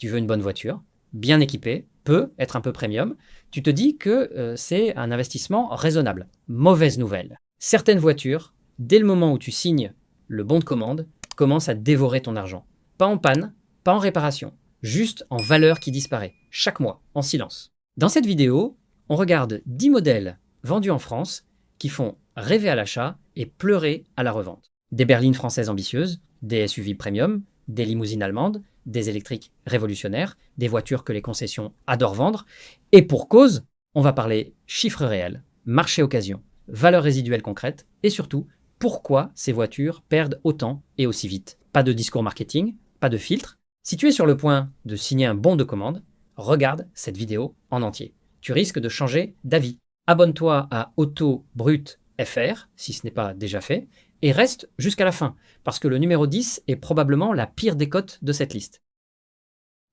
tu veux une bonne voiture, bien équipée, peut être un peu premium, tu te dis que c'est un investissement raisonnable. Mauvaise nouvelle. Certaines voitures, dès le moment où tu signes le bon de commande, commencent à dévorer ton argent. Pas en panne, pas en réparation, juste en valeur qui disparaît, chaque mois, en silence. Dans cette vidéo, on regarde 10 modèles vendus en France qui font rêver à l'achat et pleurer à la revente. Des berlines françaises ambitieuses, des SUV premium, des limousines allemandes, des électriques révolutionnaires, des voitures que les concessions adorent vendre. Et pour cause, on va parler chiffres réels, marché occasion, valeurs résiduelles concrètes et surtout, pourquoi ces voitures perdent autant et aussi vite. Pas de discours marketing, pas de filtre. Si tu es sur le point de signer un bon de commande, regarde cette vidéo en entier. Tu risques de changer d'avis. Abonne-toi à Auto Brut FR, si ce n'est pas déjà fait, et reste jusqu'à la fin, parce que le numéro 10 est probablement la pire des cotes de cette liste.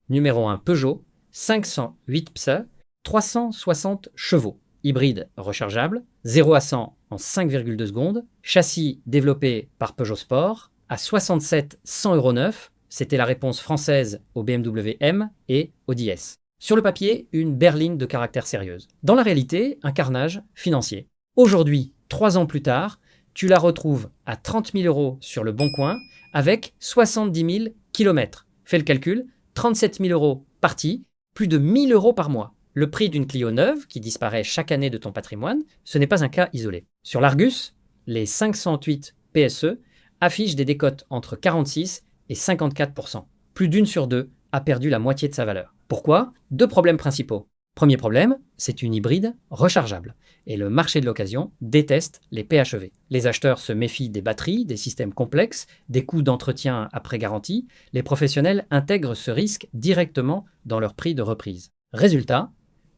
Numéro 1, Peugeot, 508 PSA, 360 chevaux, hybride rechargeable, 0 à 100 en 5,2 secondes, châssis développé par Peugeot Sport, à 67 100 € neuf, c'était la réponse française au BMW M et au DS. Sur le papier, une berline de caractère sérieuse. Dans la réalité, un carnage financier. Aujourd'hui, 3 ans plus tard, tu la retrouves à 30 000 € sur le Bon Coin avec 70 000 km. Fais le calcul, 37 000 € partis, plus de 1 000 € par mois. Le prix d'une Clio neuve qui disparaît chaque année de ton patrimoine, ce n'est pas un cas isolé. Sur l'Argus, les 508 PSE affichent des décotes entre 46 et 54%. Plus d'une sur deux a perdu la moitié de sa valeur. Pourquoi? Deux problèmes principaux. Premier problème, c'est une hybride rechargeable. Et le marché de l'occasion déteste les PHEV. Les acheteurs se méfient des batteries, des systèmes complexes, des coûts d'entretien après garantie. Les professionnels intègrent ce risque directement dans leur prix de reprise. Résultat,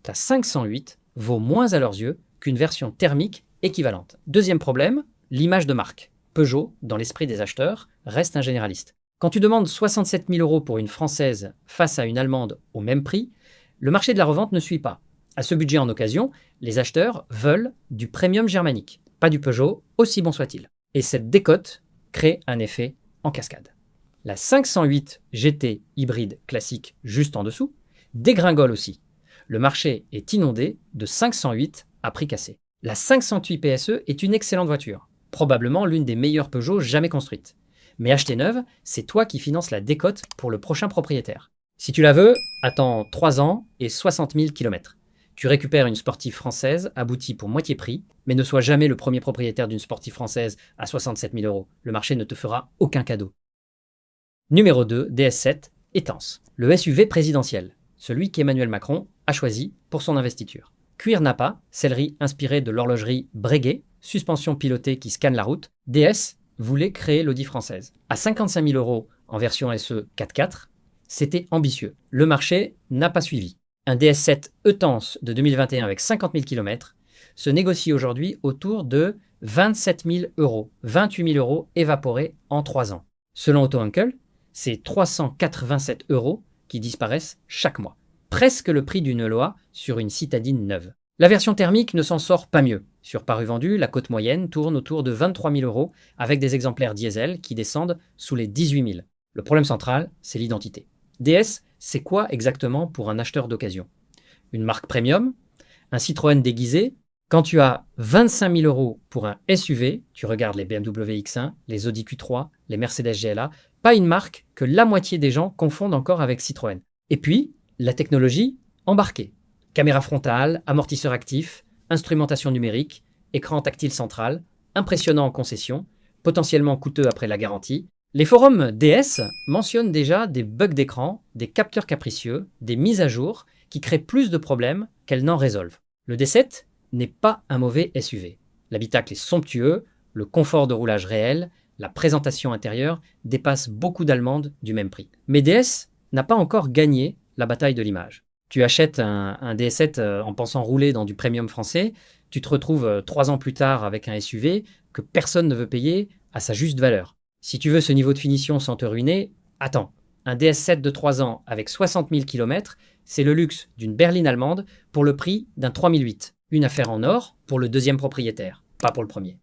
ta 508 vaut moins à leurs yeux qu'une version thermique équivalente. Deuxième problème, l'image de marque. Peugeot, dans l'esprit des acheteurs, reste un généraliste. Quand tu demandes 67 000 € pour une française face à une allemande au même prix, le marché de la revente ne suit pas. À ce budget en occasion, les acheteurs veulent du premium germanique, pas du Peugeot, aussi bon soit-il. Et cette décote crée un effet en cascade. La 508 GT hybride classique juste en dessous dégringole aussi. Le marché est inondé de 508 à prix cassé. La 508 PSE est une excellente voiture, probablement l'une des meilleures Peugeot jamais construites. Mais acheter neuve, c'est toi qui finances la décote pour le prochain propriétaire. Si tu la veux, attends 3 ans et 60 000 km. Tu récupères une sportive française aboutie pour moitié prix, mais ne sois jamais le premier propriétaire d'une sportive française à 67 000 €. Le marché ne te fera aucun cadeau. Numéro 2, DS7, Étance. Le SUV présidentiel, celui qu'Emmanuel Macron a choisi pour son investiture. Cuir Nappa, sellerie inspirée de l'horlogerie Breguet, suspension pilotée qui scanne la route, DS voulait créer l'Audi française. À 55 000 € en version SE 4x4, c'était ambitieux. Le marché n'a pas suivi. Un DS7 E-Tense de 2021 avec 50 000 km se négocie aujourd'hui autour de 27 000 €, 28 000 € évaporés en 3 ans. Selon Auto Uncle, c'est 387 € qui disparaissent chaque mois. Presque le prix d'une loi sur une citadine neuve. La version thermique ne s'en sort pas mieux. Sur paru vendu, la cote moyenne tourne autour de 23 000 € avec des exemplaires diesel qui descendent sous les 18 000. Le problème central, c'est l'identité. DS, c'est quoi exactement pour un acheteur d'occasion? Une marque premium? Un Citroën déguisé? Quand tu as 25 000 € pour un SUV, tu regardes les BMW X1, les Audi Q3, les Mercedes GLA, pas une marque que la moitié des gens confondent encore avec Citroën. Et puis, la technologie embarquée. Caméra frontale, amortisseur actif, instrumentation numérique, écran tactile central, impressionnant en concession, potentiellement coûteux après la garantie. Les forums DS mentionnent déjà des bugs d'écran, des capteurs capricieux, des mises à jour qui créent plus de problèmes qu'elles n'en résolvent. Le D7 n'est pas un mauvais SUV. L'habitacle est somptueux, le confort de roulage réel, la présentation intérieure dépasse beaucoup d'Allemandes du même prix. Mais DS n'a pas encore gagné la bataille de l'image. Tu achètes un DS7 en pensant rouler dans du premium français, tu te retrouves 3 ans plus tard avec un SUV que personne ne veut payer à sa juste valeur. Si tu veux ce niveau de finition sans te ruiner, attends. Un DS7 de 3 ans avec 60 000 km, c'est le luxe d'une berline allemande pour le prix d'un 3008. Une affaire en or pour le deuxième propriétaire, pas pour le premier.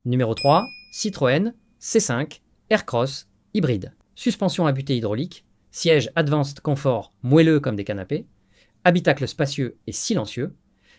Numéro 3, Citroën C5 Aircross hybride. Suspension à butée hydraulique, siège Advanced Comfort moelleux comme des canapés, habitacle spacieux et silencieux,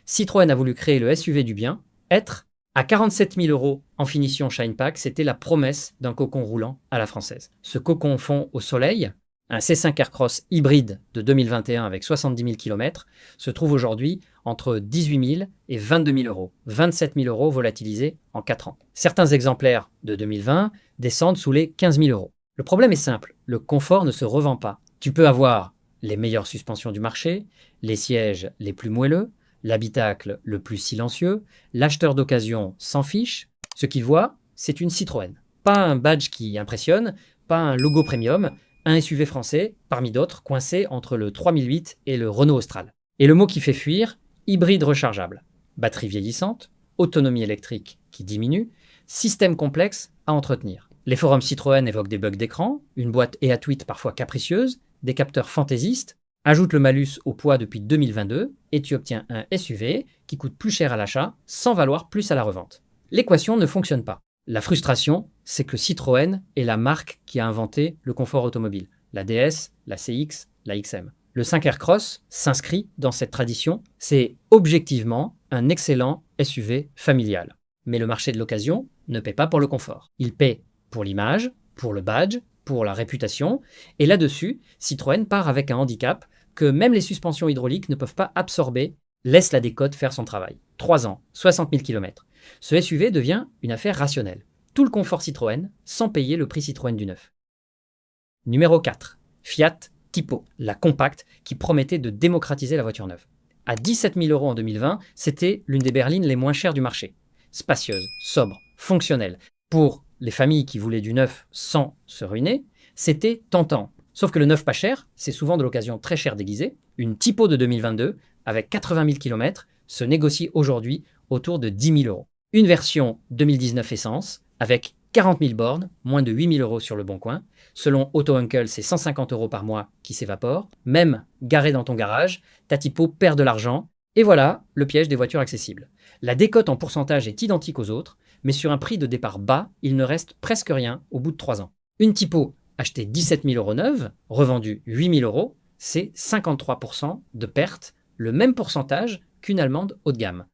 Citroën a voulu créer le SUV du bien, être à 47 000 € en finition Shine Pack, c'était la promesse d'un cocon roulant à la française. Ce cocon fond au soleil, un C5 Aircross hybride de 2021 avec 70 000 km, se trouve aujourd'hui entre 18 000 et 22 000 €, 27 000 € volatilisés en 4 ans. Certains exemplaires de 2020 descendent sous les 15 000 €. Le problème est simple, le confort ne se revend pas. Tu peux avoir les meilleures suspensions du marché, les sièges les plus moelleux, l'habitacle le plus silencieux, l'acheteur d'occasion s'en fiche. Ce qu'il voit, c'est une Citroën. Pas un badge qui impressionne, pas un logo premium, un SUV français, parmi d'autres, coincé entre le 3008 et le Renault Austral. Et le mot qui fait fuir, hybride rechargeable. Batterie vieillissante, autonomie électrique qui diminue, système complexe à entretenir. Les forums Citroën évoquent des bugs d'écran, une boîte EA8 parfois capricieuse, des capteurs fantaisistes. Ajoute le malus au poids depuis 2022 et tu obtiens un SUV qui coûte plus cher à l'achat sans valoir plus à la revente. L'équation ne fonctionne pas. La frustration, c'est que Citroën est la marque qui a inventé le confort automobile. La DS, la CX, la XM. Le 5 Aircross s'inscrit dans cette tradition. C'est objectivement un excellent SUV familial. Mais le marché de l'occasion ne paie pas pour le confort. Il paie pour l'image, pour le badge, pour la réputation. Et là-dessus, Citroën part avec un handicap que même les suspensions hydrauliques ne peuvent pas absorber. Laisse la décote faire son travail. 3 ans, 60 000 km. Ce SUV devient une affaire rationnelle. Tout le confort Citroën sans payer le prix Citroën du neuf. Numéro 4. Fiat Tipo, la compacte qui promettait de démocratiser la voiture neuve. À 17 000 € en 2020, c'était l'une des berlines les moins chères du marché. Spacieuse, sobre, fonctionnelle. Pour les familles qui voulaient du neuf sans se ruiner, c'était tentant. Sauf que le neuf pas cher, c'est souvent de l'occasion très chère déguisée. Une Tipo de 2022, avec 80 000 km, se négocie aujourd'hui autour de 10 000 €. Une version 2019 essence, avec 40 000 bornes, moins de 8 000 € sur le bon coin. Selon Auto Uncle, c'est 150 € par mois qui s'évaporent. Même garé dans ton garage, ta Tipo perd de l'argent. Et voilà le piège des voitures accessibles. La décote en pourcentage est identique aux autres, mais sur un prix de départ bas, il ne reste presque rien au bout de 3 ans. Une Tipo achetée 17 000 € neuve, revendue 8 000 €, c'est 53% de perte, le même pourcentage qu'une allemande haut de gamme.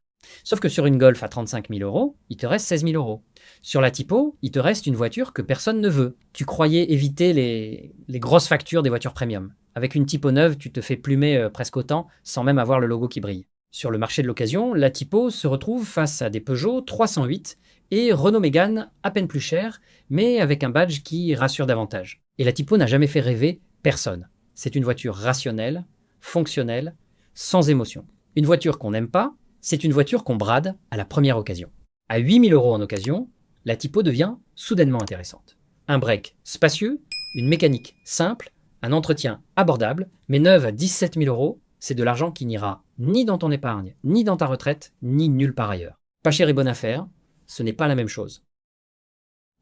Sauf que sur une Golf à 35 000 €, il te reste 16 000 €. Sur la Tipo, il te reste une voiture que personne ne veut. Tu croyais éviter les grosses factures des voitures premium. Avec une Tipo neuve, tu te fais plumer presque autant sans même avoir le logo qui brille. Sur le marché de l'occasion, la Tipo se retrouve face à des Peugeot 308 et Renault Mégane à peine plus cher, mais avec un badge qui rassure davantage. Et la Tipo n'a jamais fait rêver personne. C'est une voiture rationnelle, fonctionnelle, sans émotion. Une voiture qu'on n'aime pas, c'est une voiture qu'on brade à la première occasion. À 8 000 € en occasion, la Tipo devient soudainement intéressante. Un break spacieux, une mécanique simple, un entretien abordable, mais neuve à 17 000 €, c'est de l'argent qui n'ira ni dans ton épargne, ni dans ta retraite, ni nulle part ailleurs. Pas cher et bonne affaire, ce n'est pas la même chose.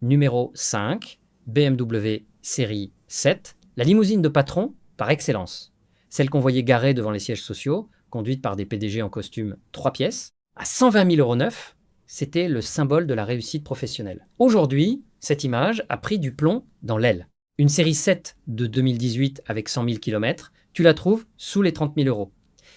Numéro 5, BMW série 7, la limousine de patron par excellence. Celle qu'on voyait garée devant les sièges sociaux, conduite par des PDG en costume 3 pièces, à 120 000 € neuf, c'était le symbole de la réussite professionnelle. Aujourd'hui, cette image a pris du plomb dans l'aile. Une série 7 de 2018 avec 100 000 km, tu la trouves sous les 30 000 €.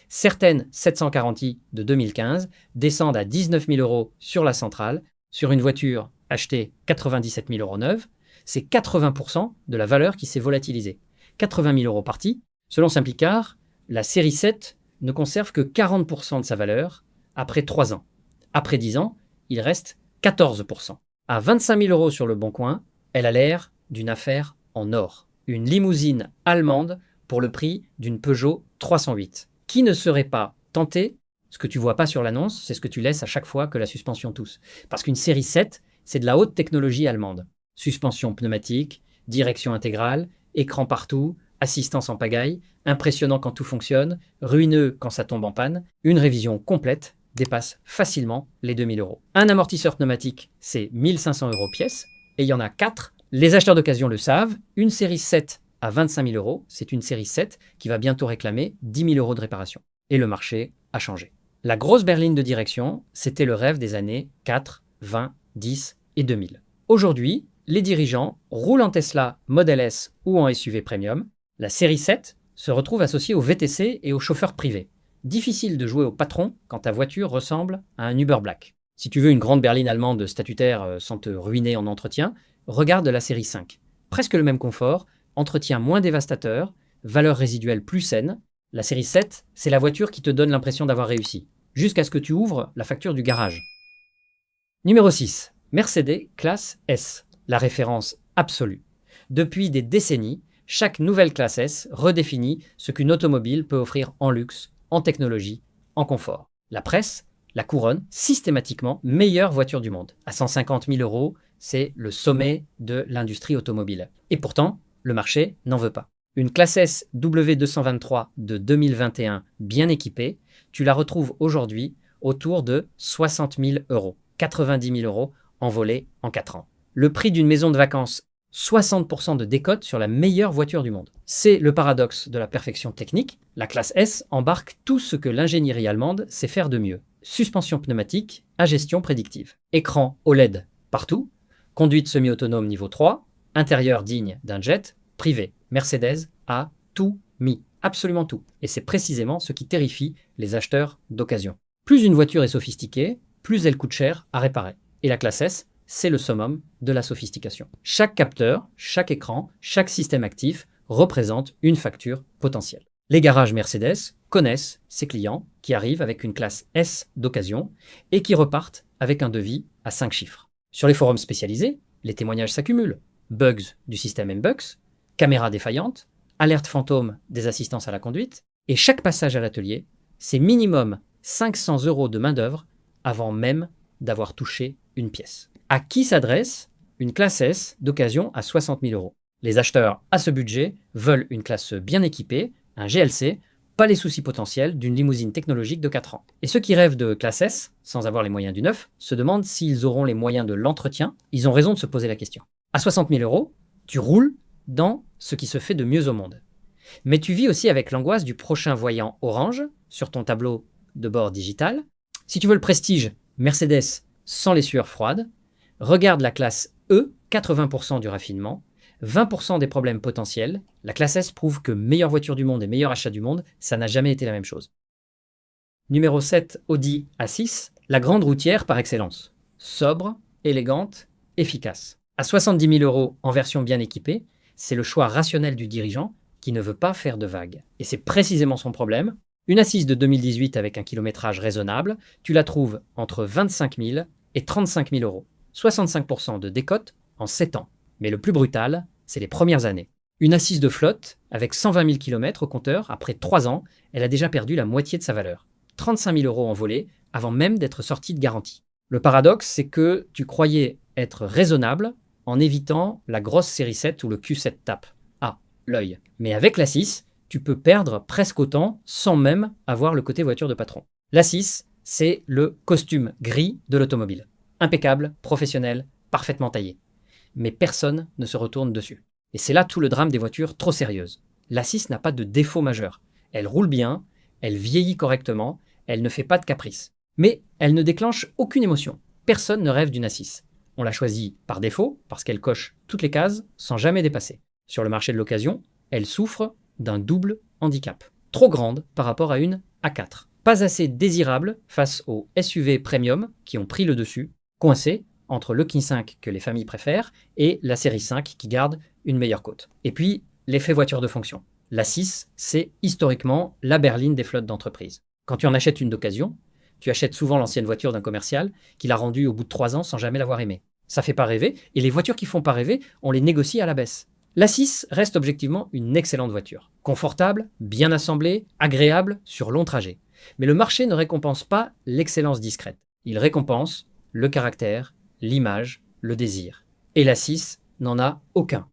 Certaines 740i de 2015 descendent à 19 000 € sur la centrale. Sur une voiture achetée 97 000 € neuve, c'est 80% de la valeur qui s'est volatilisée. 80 000 € partis. Selon Simplicard, la série 7 ne conserve que 40% de sa valeur après 3 ans. Après 10 ans, il reste 14%. À 25 000 € sur le bon coin, elle a l'air d'une affaire en or. Une limousine allemande pour le prix d'une Peugeot 308. Qui ne serait pas tenté? Ce que tu vois pas sur l'annonce, c'est ce que tu laisses à chaque fois que la suspension tousse. Parce qu'une série 7, c'est de la haute technologie allemande. Suspension pneumatique, direction intégrale, écran partout, assistance en pagaille, impressionnant quand tout fonctionne, ruineux quand ça tombe en panne. Une révision complète dépasse facilement les 2 000 €. Un amortisseur pneumatique, c'est 1 500 € pièce, et il y en a 4. Les acheteurs d'occasion le savent, une série 7 à 25 000 €, c'est une série 7 qui va bientôt réclamer 10 000 € de réparation. Et le marché a changé. La grosse berline de direction, c'était le rêve des années 4, 20, 10 et 2000. Aujourd'hui, les dirigeants roulent en Tesla Model S ou en SUV premium, La série 7 se retrouve associée au VTC et aux chauffeurs privés. Difficile de jouer au patron quand ta voiture ressemble à un Uber Black. Si tu veux une grande berline allemande statutaire sans te ruiner en entretien, regarde la série 5. Presque le même confort, entretien moins dévastateur, valeur résiduelle plus saine. La série 7, c'est la voiture qui te donne l'impression d'avoir réussi, jusqu'à ce que tu ouvres la facture du garage. Numéro 6. Mercedes classe S, la référence absolue. Depuis des décennies, chaque nouvelle classe S redéfinit ce qu'une automobile peut offrir en luxe, en technologie, en confort. La presse la couronne systématiquement meilleure voiture du monde. À 150 000 euros, c'est le sommet de l'industrie automobile. Et pourtant, le marché n'en veut pas. Une classe S W223 de 2021 bien équipée, tu la retrouves aujourd'hui autour de 60 000 euros. 90 000 euros envolés en 4 ans. Le prix d'une maison de vacances, 60% de décote sur la meilleure voiture du monde. C'est le paradoxe de la perfection technique. La classe S embarque tout ce que l'ingénierie allemande sait faire de mieux. Suspension pneumatique à gestion prédictive. Écran OLED partout. Conduite semi-autonome niveau 3. Intérieur digne d'un jet privé. Mercedes a tout mis. Absolument tout. Et c'est précisément ce qui terrifie les acheteurs d'occasion. Plus une voiture est sophistiquée, plus elle coûte cher à réparer. Et la classe S, c'est le summum de la sophistication. Chaque capteur, chaque écran, chaque système actif représente une facture potentielle. Les garages Mercedes connaissent ces clients qui arrivent avec une classe S d'occasion et qui repartent avec un devis à 5 chiffres. Sur les forums spécialisés, les témoignages s'accumulent. Bugs du système MBUX, caméras défaillantes, alertes fantômes des assistances à la conduite, et chaque passage à l'atelier, c'est minimum 500 euros de main-d'œuvre avant même d'avoir touché une pièce. À qui s'adresse une classe S d'occasion à 60 000 euros? Les acheteurs à ce budget veulent une classe bien équipée, un GLC, pas les soucis potentiels d'une limousine technologique de 4 ans. Et ceux qui rêvent de classe S, sans avoir les moyens du neuf, se demandent s'ils auront les moyens de l'entretien. Ils ont raison de se poser la question. À 60 000 euros, tu roules dans ce qui se fait de mieux au monde. Mais tu vis aussi avec l'angoisse du prochain voyant orange sur ton tableau de bord digital. Si tu veux le prestige, Mercedes sans les sueurs froides, regarde la classe E, 80% du raffinement, 20% des problèmes potentiels. La classe S prouve que meilleure voiture du monde et meilleur achat du monde, ça n'a jamais été la même chose. Numéro 7, Audi A6, la grande routière par excellence. Sobre, élégante, efficace. À 70 000 euros en version bien équipée, c'est le choix rationnel du dirigeant qui ne veut pas faire de vagues. Et c'est précisément son problème. Une A6 de 2018 avec un kilométrage raisonnable, tu la trouves entre 25 000 et 35 000 euros. 65% de décote en 7 ans. Mais le plus brutal, c'est les premières années. Une A6 de flotte, avec 120 000 km au compteur, après 3 ans, elle a déjà perdu la moitié de sa valeur. 35 000 euros envolés avant même d'être sortie de garantie. Le paradoxe, c'est que tu croyais être raisonnable en évitant la grosse série 7 ou le Q7 TAP. Ah, l'œil. Mais avec la 6, tu peux perdre presque autant sans même avoir le côté voiture de patron. La 6, c'est le costume gris de l'automobile. Impeccable, professionnel, parfaitement taillé. Mais personne ne se retourne dessus. Et c'est là tout le drame des voitures trop sérieuses. La 6 n'a pas de défaut majeur. Elle roule bien, elle vieillit correctement, elle ne fait pas de caprice. Mais elle ne déclenche aucune émotion. Personne ne rêve d'une A6. On l'a choisie par défaut, parce qu'elle coche toutes les cases sans jamais dépasser. Sur le marché de l'occasion, elle souffre d'un double handicap. Trop grande par rapport à une A4. Pas assez désirable face aux SUV premium qui ont pris le dessus, coincés entre le King 5 que les familles préfèrent et la série 5 qui garde une meilleure cote. Et puis, l'effet voiture de fonction. La 6, c'est historiquement la berline des flottes d'entreprise. Quand tu en achètes une d'occasion, tu achètes souvent l'ancienne voiture d'un commercial qui l'a rendue au bout de 3 ans sans jamais l'avoir aimée. Ça fait pas rêver, et les voitures qui font pas rêver, on les négocie à la baisse. La 6 reste objectivement une excellente voiture. Confortable, bien assemblée, agréable sur long trajet. Mais le marché ne récompense pas l'excellence discrète. Il récompense le caractère, l'image, le désir. Et la 6 n'en a aucun.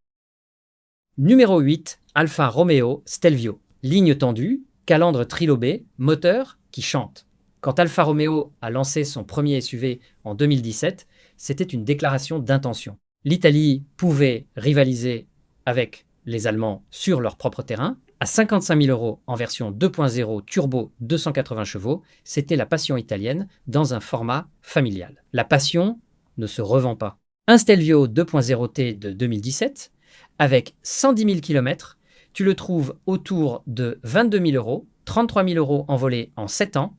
Numéro 8, Alfa Romeo Stelvio. Ligne tendue, calandre trilobé, moteur qui chante. Quand Alfa Romeo a lancé son premier SUV en 2017, c'était une déclaration d'intention. L'Italie pouvait rivaliser avec les Allemands sur leur propre terrain. À 55 000 euros en version 2.0 turbo 280 chevaux, c'était la passion italienne dans un format familial. La passion ne se revend pas. Un Stelvio 2.0T de 2017, avec 110 000 km, Tu le trouves autour de 22 000 euros, 33 000 euros envolés en 7 ans,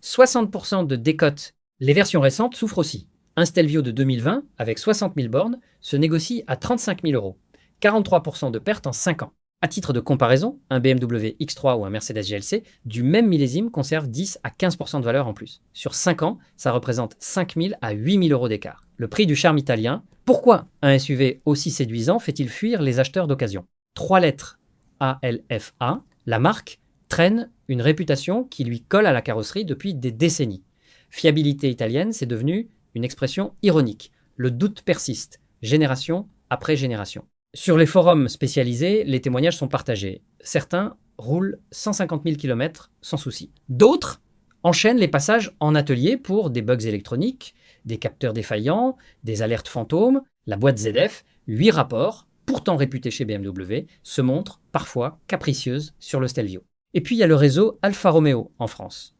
60% de décote. Les versions récentes souffrent aussi. Un Stelvio de 2020 avec 60 000 bornes se négocie à 35 000 euros, 43% de perte en 5 ans. À titre de comparaison, un BMW X3 ou un Mercedes GLC du même millésime conserve 10 à 15% de valeur en plus. Sur 5 ans, ça représente 5 000 à 8 000 euros d'écart. Le prix du charme italien. Pourquoi un SUV aussi séduisant fait-il fuir les acheteurs d'occasion? 3 lettres ALFA, la marque traîne une réputation qui lui colle à la carrosserie depuis des décennies. Fiabilité italienne, c'est devenu une expression ironique. Le doute persiste, génération après génération. Sur les forums spécialisés, les témoignages sont partagés. Certains roulent 150 000 km sans souci. D'autres enchaînent les passages en atelier pour des bugs électroniques, des capteurs défaillants, des alertes fantômes. La boîte ZF, 8 rapports, pourtant réputée chez BMW, se montre parfois capricieuse sur le Stelvio. Et puis il y a le réseau Alfa Romeo en France.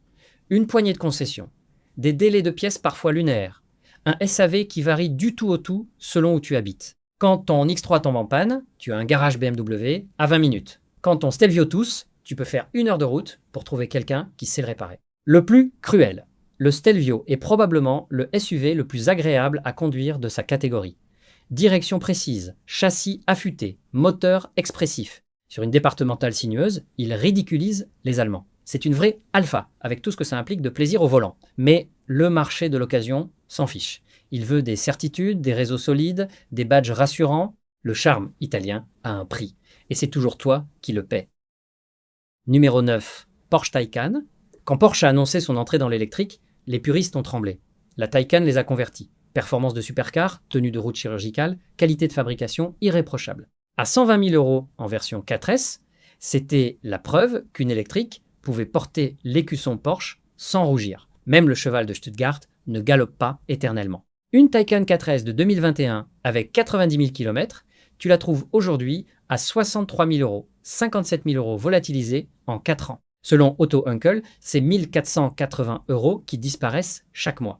Une poignée de concessions, des délais de pièces parfois lunaires, un SAV qui varie du tout au tout selon où tu habites. Quand ton X3 tombe en panne, tu as un garage BMW à 20 minutes. Quand ton Stelvio tousse, tu peux faire 1 heure de route pour trouver quelqu'un qui sait le réparer. Le plus cruel, le Stelvio est probablement le SUV le plus agréable à conduire de sa catégorie. Direction précise, châssis affûté, moteur expressif. Sur une départementale sinueuse, il ridiculise les Allemands. C'est une vraie alpha, avec tout ce que ça implique de plaisir au volant. Mais le marché de l'occasion s'en fiche. Il veut des certitudes, des réseaux solides, des badges rassurants. Le charme italien a un prix. Et c'est toujours toi qui le paies. Numéro 9, Porsche Taycan. Quand Porsche a annoncé son entrée dans l'électrique, les puristes ont tremblé. La Taycan les a convertis. Performance de supercar, tenue de route chirurgicale, qualité de fabrication irréprochable. À 120 000 euros en version 4S, c'était la preuve qu'une électrique pouvait porter l'écusson Porsche sans rougir. Même le cheval de Stuttgart ne galope pas éternellement. Une Taycan 4S de 2021 avec 90 000 km, tu la trouves aujourd'hui à 63 000 euros, 57 000 euros volatilisés en 4 ans. Selon Auto Uncle, c'est 1 480 euros qui disparaissent chaque mois.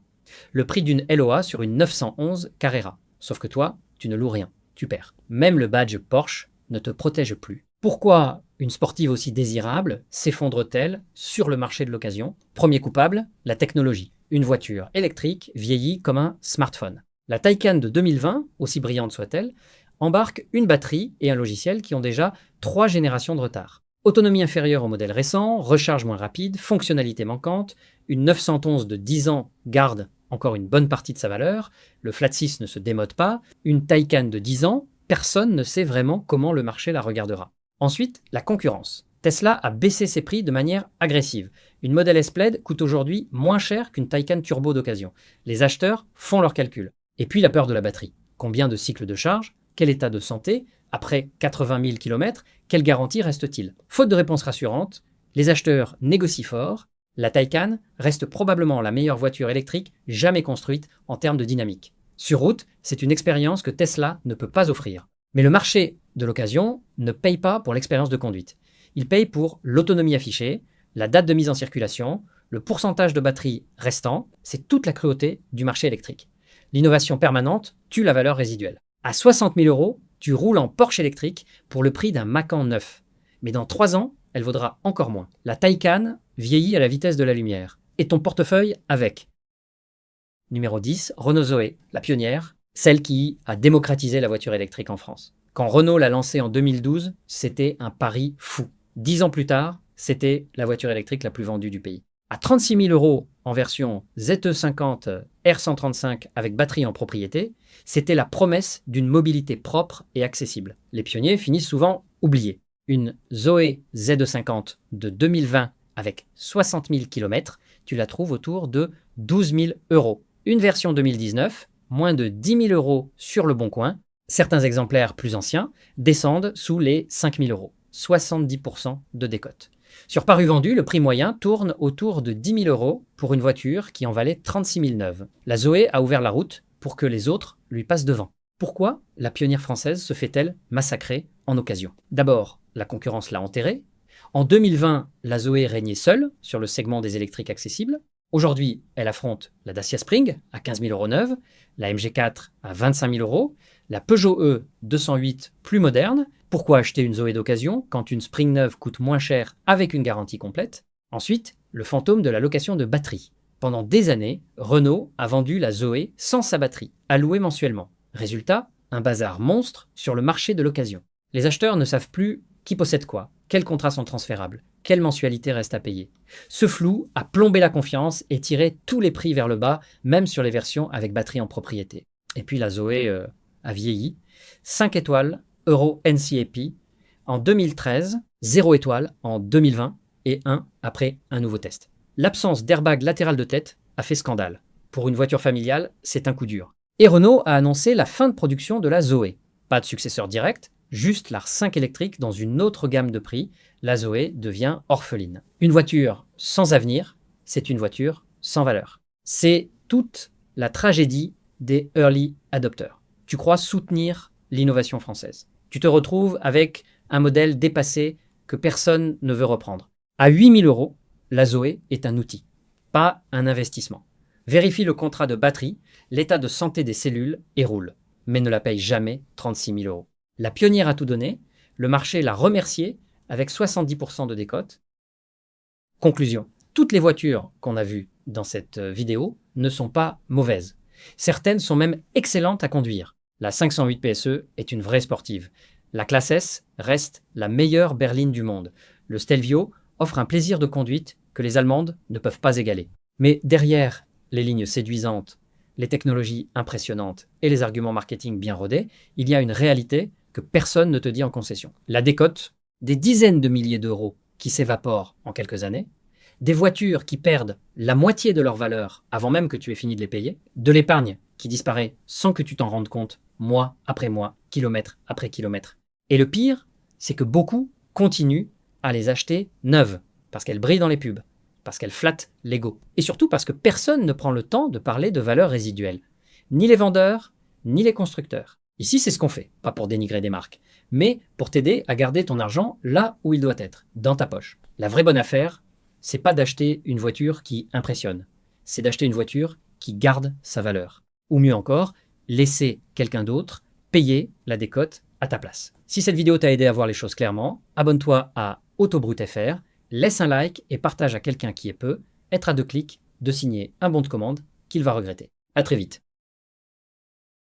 Le prix d'une LOA sur une 911 Carrera. Sauf que toi, tu ne loues rien, tu perds. Même le badge Porsche ne te protège plus. Pourquoi une sportive aussi désirable s'effondre-t-elle sur le marché de l'occasion? Premier coupable, la technologie. Une voiture électrique vieillit comme un smartphone. La Taycan de 2020, aussi brillante soit-elle, embarque une batterie et un logiciel qui ont déjà 3 générations de retard. Autonomie inférieure au modèle récent, recharge moins rapide, fonctionnalité manquante, une 911 de 10 ans garde encore une bonne partie de sa valeur, le Flat 6 ne se démode pas, une Taycan de 10 ans, personne ne sait vraiment comment le marché la regardera. Ensuite, la concurrence. Tesla a baissé ses prix de manière agressive. Une Model S Plaid coûte aujourd'hui moins cher qu'une Taycan Turbo d'occasion. Les acheteurs font leurs calculs. Et puis la peur de la batterie. Combien de cycles de charge? Quel état de santé? Après 80 000 km, quelle garantie reste-t-il? Faute de réponse rassurante, les acheteurs négocient fort. La Taycan reste probablement la meilleure voiture électrique jamais construite en termes de dynamique. Sur route, c'est une expérience que Tesla ne peut pas offrir. Mais le marché de l'occasion ne paye pas pour l'expérience de conduite. Il paye pour l'autonomie affichée, la date de mise en circulation, le pourcentage de batterie restant. C'est toute la cruauté du marché électrique. L'innovation permanente tue la valeur résiduelle. À 60 000 euros, tu roules en Porsche électrique pour le prix d'un Macan neuf. Mais dans 3 ans, elle vaudra encore moins. La Taycan vieillit à la vitesse de la lumière. Et ton portefeuille avec. Numéro 10, Renault Zoé, la pionnière, celle qui a démocratisé la voiture électrique en France. Quand Renault l'a lancée en 2012, c'était un pari fou. 10 ans plus tard, c'était la voiture électrique la plus vendue du pays. À 36 000 euros en version ZE50 R135 avec batterie en propriété, c'était la promesse d'une mobilité propre et accessible. Les pionniers finissent souvent oubliés. Une Zoé ZE50 de 2020 avec 60 000 km, tu la trouves autour de 12 000 euros. Une version 2019, moins de 10 000 euros sur le Bon Coin. Certains exemplaires plus anciens descendent sous les 5 000 euros. 70% de décote. Sur paru vendu, le prix moyen tourne autour de 10 000 euros pour une voiture qui en valait 36 000 neuves. La Zoé a ouvert la route pour que les autres lui passent devant. Pourquoi la pionnière française se fait-elle massacrer en occasion? D'abord, la concurrence l'a enterrée. En 2020, la Zoé régnait seule sur le segment des électriques accessibles. Aujourd'hui, elle affronte la Dacia Spring à 15 000 euros neuve, la MG4 à 25 000 euros, La Peugeot E 208 plus moderne. Pourquoi acheter une Zoé d'occasion quand une Spring neuve coûte moins cher avec une garantie complète? Ensuite, le fantôme de la location de batterie. Pendant des années, Renault a vendu la Zoé sans sa batterie, à louer mensuellement. Résultat, un bazar monstre sur le marché de l'occasion. Les acheteurs ne savent plus qui possède quoi, quels contrats sont transférables, quelle mensualité reste à payer. Ce flou a plombé la confiance et tiré tous les prix vers le bas, même sur les versions avec batterie en propriété. Et puis la Zoé a vieilli. 5 étoiles, Euro NCAP en 2013, 0 étoile en 2020 et 1 après un nouveau test. L'absence d'airbag latéral de tête a fait scandale. Pour une voiture familiale, c'est un coup dur. Et Renault a annoncé la fin de production de la Zoé. Pas de successeur direct, juste la R5 électrique dans une autre gamme de prix. La Zoé devient orpheline. Une voiture sans avenir, c'est une voiture sans valeur. C'est toute la tragédie des early adopters. Tu crois soutenir l'innovation française. Tu te retrouves avec un modèle dépassé que personne ne veut reprendre. À 8 000 €, la Zoé est un outil, pas un investissement. Vérifie le contrat de batterie, l'état de santé des cellules et roule, mais ne la paye jamais 36 000 €. La pionnière a tout donné, le marché l'a remerciée avec 70% de décote. Conclusion, toutes les voitures qu'on a vues dans cette vidéo ne sont pas mauvaises. Certaines sont même excellentes à conduire. La 508 PSE est une vraie sportive. La classe S reste la meilleure berline du monde. Le Stelvio offre un plaisir de conduite que les Allemandes ne peuvent pas égaler. Mais derrière les lignes séduisantes, les technologies impressionnantes et les arguments marketing bien rodés, il y a une réalité que personne ne te dit en concession. La décote, des dizaines de milliers d'euros qui s'évaporent en quelques années, des voitures qui perdent la moitié de leur valeur avant même que tu aies fini de les payer, de l'épargne qui disparaît sans que tu t'en rendes compte, mois après mois, kilomètre après kilomètre. Et le pire, c'est que beaucoup continuent à les acheter neuves, parce qu'elles brillent dans les pubs, parce qu'elles flattent l'ego. Et surtout parce que personne ne prend le temps de parler de valeurs résiduelles. Ni les vendeurs, ni les constructeurs. Ici, c'est ce qu'on fait, pas pour dénigrer des marques, mais pour t'aider à garder ton argent là où il doit être, dans ta poche. La vraie bonne affaire, c'est pas d'acheter une voiture qui impressionne, c'est d'acheter une voiture qui garde sa valeur. Ou mieux encore, laisser quelqu'un d'autre payer la décote à ta place. Si cette vidéo t'a aidé à voir les choses clairement, abonne-toi à AutoBrut.fr, laisse un like et partage à quelqu'un qui est peu, être à 2 clics de signer un bon de commande qu'il va regretter. À très vite.